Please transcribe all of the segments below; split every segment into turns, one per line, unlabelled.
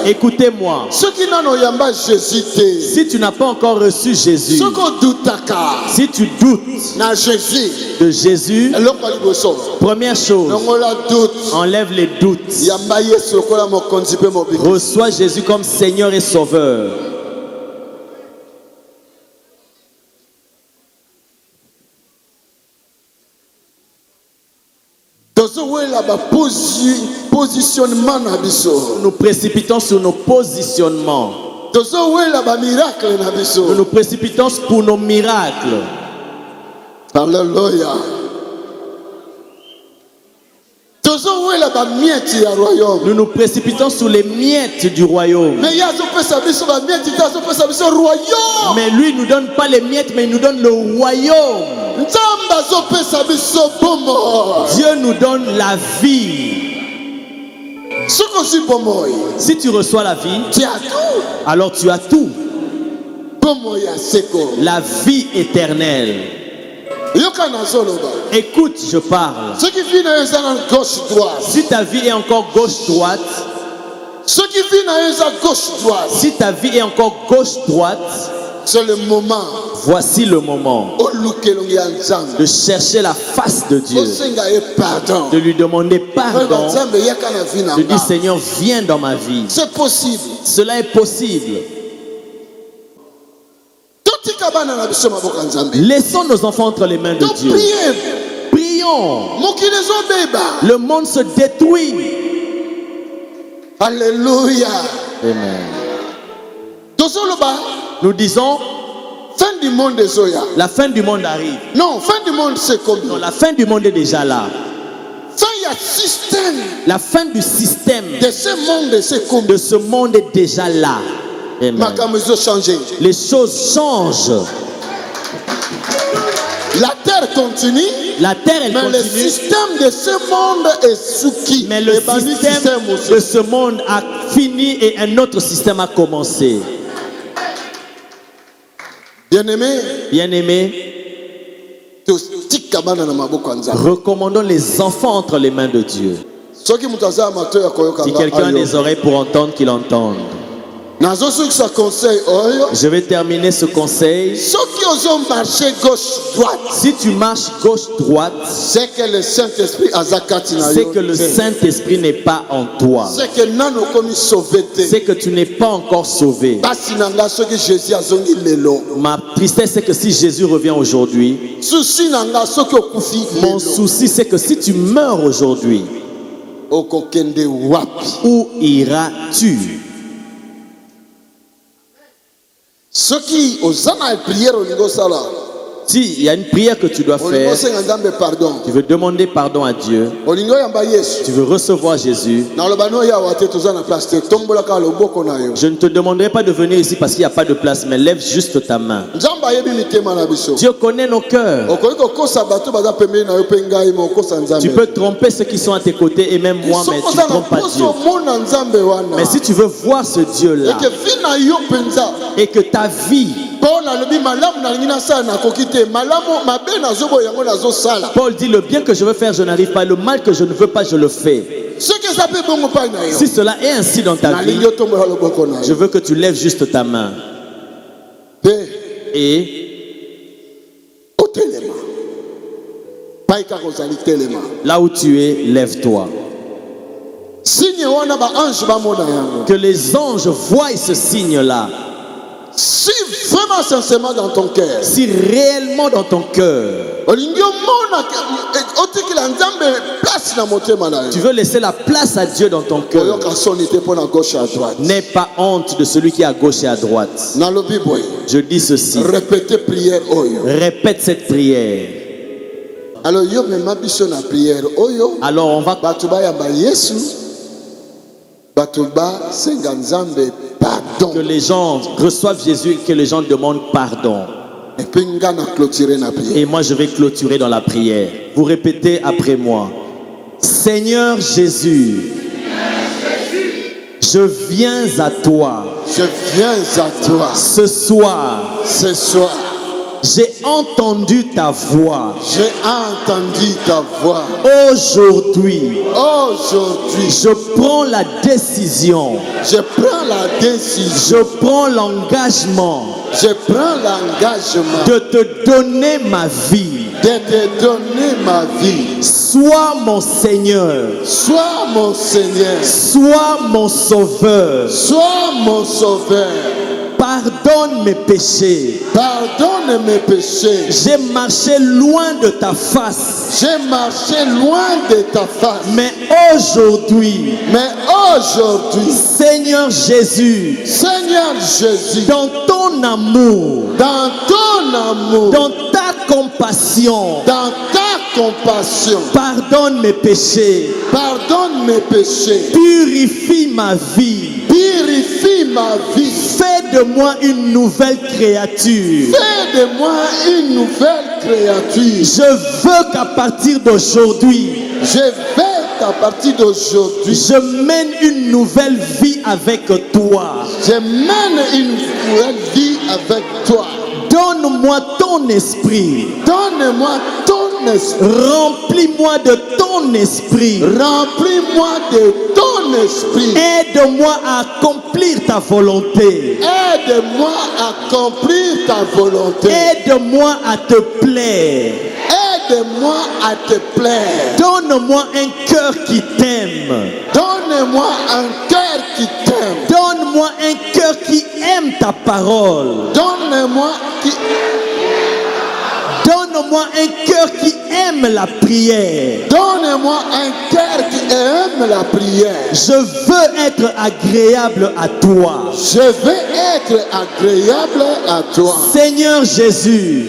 Écoutez-moi. Si tu n'as pas encore reçu Jésus, si tu doutes de Jésus, première chose, enlève les doutes. Reçois Jésus comme Seigneur et Sauveur. Nous précipitons sur nos positionnements. Nous nous précipitons pour nos miracles.
Alléluia.
Nous nous précipitons sur les miettes du royaume. Mais lui ne nous donne pas les miettes, mais il nous donne le royaume. Dieu nous donne la vie. Si tu reçois la vie, alors tu as tout. La vie éternelle. Écoute, je parle. Si ta vie est encore gauche-droite, si ta vie est encore gauche-droite,
c'est le moment.
Voici le moment de chercher la face de Dieu, de lui demander pardon, de dire Seigneur, viens dans ma vie.
C'est possible.
Cela est possible. Laissons nos enfants entre les mains de Dieu. Prions. Le monde se détruit.
Alléluia.
Amen. Nous disons la fin du monde arrive.
Non, fin du monde c'est comme
non, la fin du monde est déjà là. La fin du système
de
ce monde est déjà là. Amen. Les choses changent.
La terre continue.
La terre elle continue.
Le système de ce monde est souki.
Mais le système de ce monde a fini et un autre système a commencé. Bien-aimés, recommandons les enfants entre les mains de Dieu. Si quelqu'un a des oreilles pour entendre, qu'il entende. Je vais terminer ce conseil. Si tu marches gauche-droite, c'est que le Saint-Esprit n'est pas en toi. C'est que tu n'es pas encore sauvé. Ma tristesse, c'est que si Jésus revient aujourd'hui, mon souci, c'est que si tu meurs aujourd'hui, où iras-tu? Si il y a une prière que tu dois faire, tu veux demander pardon à Dieu, tu veux recevoir Jésus. Je ne te demanderai pas de venir ici parce qu'il n'y a pas de place, mais lève juste ta main. Dieu connaît nos cœurs. Tu peux tromper ceux qui sont à tes côtés et même moi, mais tu ne trompes pas Dieu. Mais si tu veux voir ce Dieu-là et que ta vie, Paul dit le bien que je veux faire, je n'arrive pas. Le mal que je ne veux pas, je le fais. Si cela est ainsi dans ta vie, je veux que tu lèves juste ta main. Et là où tu es, lève-toi. Que les anges voient ce signe-là.
Si vraiment sincèrement dans ton cœur,
si réellement dans ton cœur, tu veux laisser la place à Dieu dans ton cœur, n'aie pas honte de celui qui est à gauche et à droite. Je dis ceci, répète cette prière.
Alors
on va que les gens reçoivent Jésus et que les gens demandent pardon. Et moi je vais clôturer dans la prière. Vous répétez après moi. Seigneur Jésus, je viens à toi.
Je viens à toi.
Ce soir. J'ai entendu ta voix.
J'ai entendu ta voix.
Aujourd'hui, je prends la décision.
Je prends la décision.
Je prends l'engagement.
Je prends l'engagement
de te donner ma vie.
De te donner ma vie.
Sois mon Seigneur.
Sois mon Seigneur.
Sois mon Sauveur.
Sois mon Sauveur.
Pardonne mes péchés.
Pardonne mes péchés.
J'ai marché loin de ta face.
J'ai marché loin de ta face.
Mais aujourd'hui, Seigneur Jésus, dans ton amour, dans ta compassion, pardonne mes péchés. Purifie ma vie. Fais de moi une nouvelle créature. Je veux qu'à partir d'aujourd'hui, je mène une nouvelle vie avec toi. Donne-moi ton esprit. Remplis-moi de ton esprit. Aide-moi à accomplir ta volonté. Aide-moi à te plaire. Donne-moi un cœur qui t'aime. Donne-moi un cœur qui aime ta parole. Donne-moi un cœur qui aime la prière. Je veux être agréable à toi. Seigneur Jésus.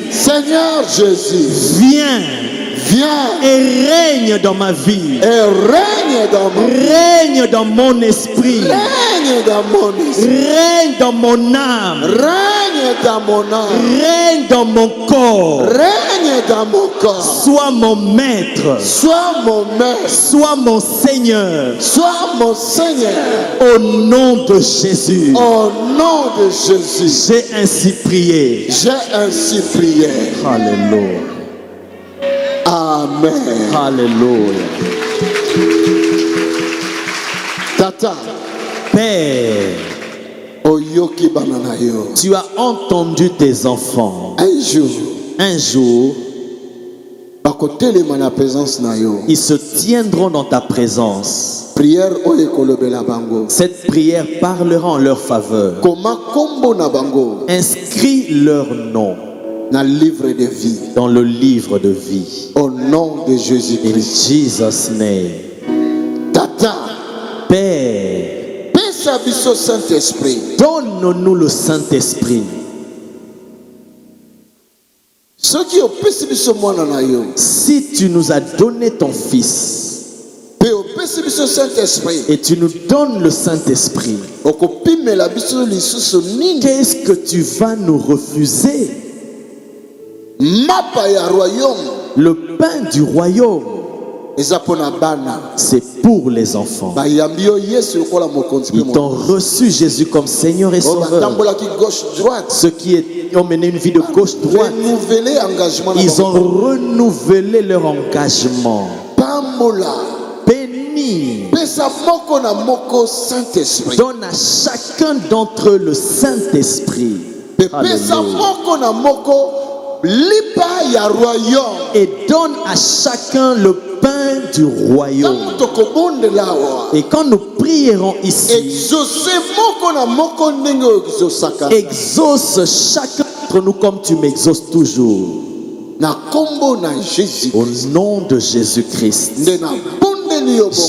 Viens et règne dans ma vie. Règne dans mon esprit. Règne dans mon âme. Règne dans mon corps. Sois mon maître. Sois mon Seigneur. Au nom de Jésus. J'ai ainsi prié. Alléluia.
Amen.
Alléluia.
Tata.
Père. Tu as entendu tes enfants. Un jour, ils se tiendront dans ta présence. Cette prière parlera en leur faveur. Inscris leur nom
dans le livre de vie.
Dans le livre de vie.
Au nom de Jésus-Christ.
In Jesus' name.
Tata.
Père.
Saint-Esprit.
Donne-nous le Saint-Esprit. Si tu nous as donné ton Fils et tu nous donnes le Saint-Esprit, qu'est-ce que tu vas nous refuser? Le pain du royaume, c'est pour les enfants. Ils t'ont reçu Jésus comme Seigneur et Sauveur. Ceux qui ont mené une vie de gauche-droite, ils ont renouvelé leur engagement. Bénis. Donne à chacun d'entre eux le Saint-Esprit. Et donne à chacun le pain du royaume. Et quand nous prierons ici, exauce chacun d'entre nous comme tu m'exauces toujours. Au nom de Jésus-Christ.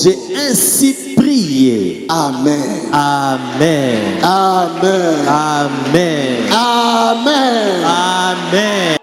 J'ai ainsi prié.
Amen.
Amen.
Amen.
Amen.
Amen.
Amen.